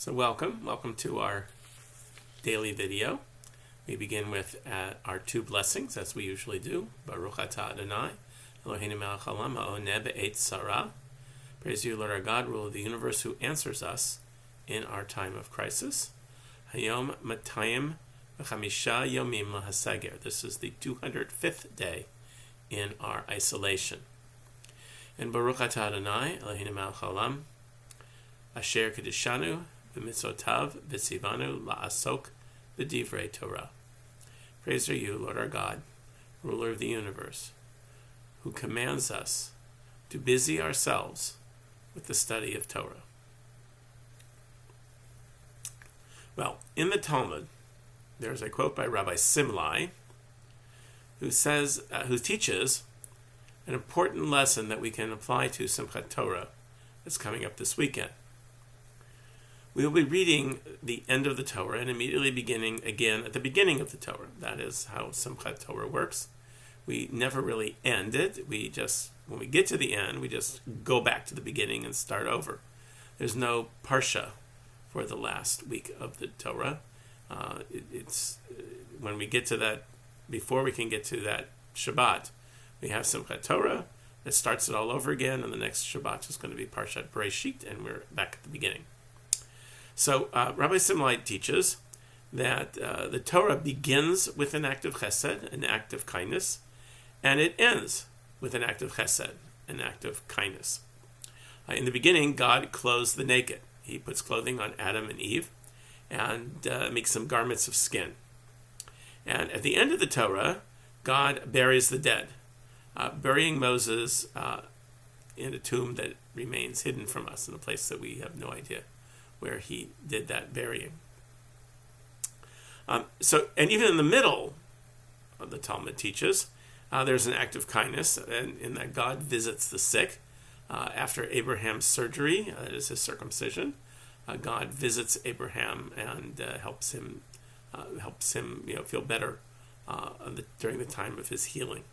So welcome to our daily video. We begin with our two blessings, as we usually do. Baruch atah Adonai, Eloheinu melech haolam ha'oneh b'eit tzara. Praise you, Lord our God, ruler of the universe, who answers us in our time of crisis. Hayom matayim v'chamisha yomim lahaseger. This is the 205th day in our isolation. And Baruch atah Adonai, Eloheinu melech haolam, asher kedishanu v'mitzotav v'tzivanu la'asok v'divrei Torah. Praise are you, Lord our God, ruler of the universe, who commands us to busy ourselves with the study of Torah. Well, in the Talmud, there's a quote by Rabbi Simlai, who teaches an important lesson that we can apply to Simchat Torah that's coming up this weekend. We will be reading the end of the Torah and immediately beginning again at the beginning of the Torah. That is how Simchat Torah works. We never really end it. When we get to the end, we just go back to the beginning and start over. There's no parsha for the last week of the Torah. When we get to that, before we can get to that Shabbat, we have Simchat Torah that starts it all over again, and the next Shabbat is going to be Parshat Bereshit, and we're back at the beginning. So Rabbi Simlai teaches that the Torah begins with an act of chesed, an act of kindness, and it ends with an act of chesed, an act of kindness. In the beginning, God clothes the naked. He puts clothing on Adam and Eve and makes them garments of skin. And at the end of the Torah, God buries the dead, burying Moses in a tomb that remains hidden from us, in a place that we have no idea where he did that burying. And even in the middle of the Talmud teaches, there's an act of kindness, and in that God visits the sick. After Abraham's surgery, that is his circumcision, God visits Abraham and helps him feel better during the time of his healing.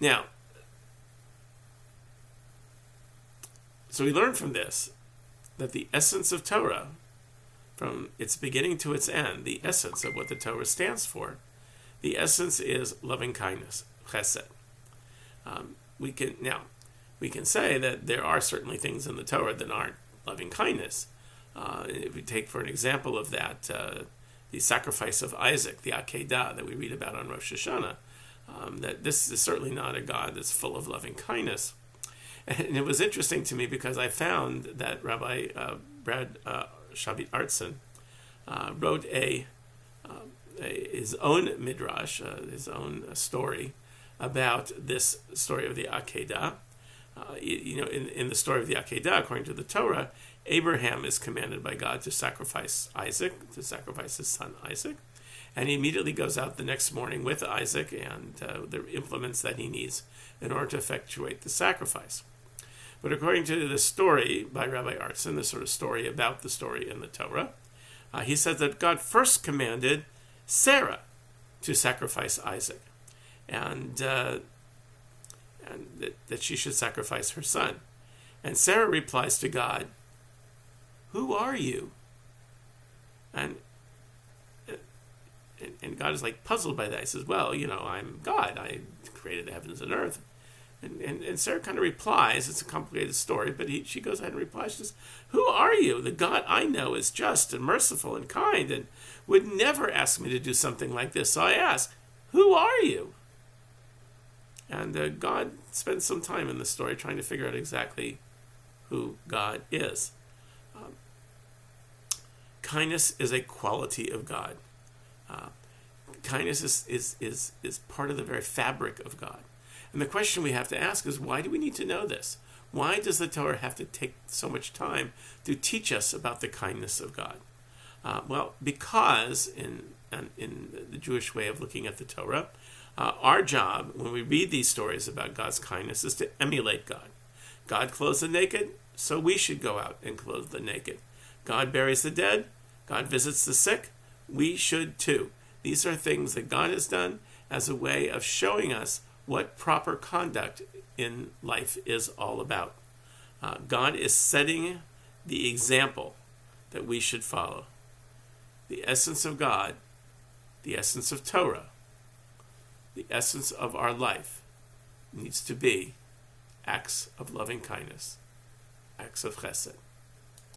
Now, so we learn from this that the essence of Torah, from its beginning to its end, the essence of what the Torah stands for, the essence is loving kindness, chesed. We can say that there are certainly things in the Torah that aren't loving kindness. If we take for an example of that, the sacrifice of Isaac, the Akedah that we read about on Rosh Hashanah, that this is certainly not a God that's full of loving kindness. And it was interesting to me because I found that Rabbi Brad Shavit Artson wrote his own midrash, his own story about this story of the Akedah. In the story of the Akedah, according to the Torah, Abraham is commanded by God to sacrifice his son Isaac. And he immediately goes out the next morning with Isaac and the implements that he needs in order to effectuate the sacrifice. But according to the story by Rabbi Artson, the sort of story about the story in the Torah, he says that God first commanded Sarah to sacrifice Isaac, and that she should sacrifice her son. And Sarah replies to God, "Who are you?" And God is like puzzled by that. He says, "Well, I'm God. I created the heavens and earth." And Sarah kind of replies, it's a complicated story, but she goes ahead and replies, she says, "Who are you? The God I know is just and merciful and kind and would never ask me to do something like this. So I ask, who are you?" And God spends some time in the story trying to figure out exactly who God is. Kindness is a quality of God. Kindness is part of the very fabric of God. And the question we have to ask is, why do we need to know this? Why does the Torah have to take so much time to teach us about the kindness of God? Well, because in the Jewish way of looking at the Torah, our job when we read these stories about God's kindness is to emulate God. God clothes the naked, so we should go out and clothe the naked. God buries the dead, God visits the sick, we should too. These are things that God has done as a way of showing us what proper conduct in life is all about. God is setting the example that we should follow. The essence of God, the essence of Torah, the essence of our life needs to be acts of loving kindness, acts of chesed.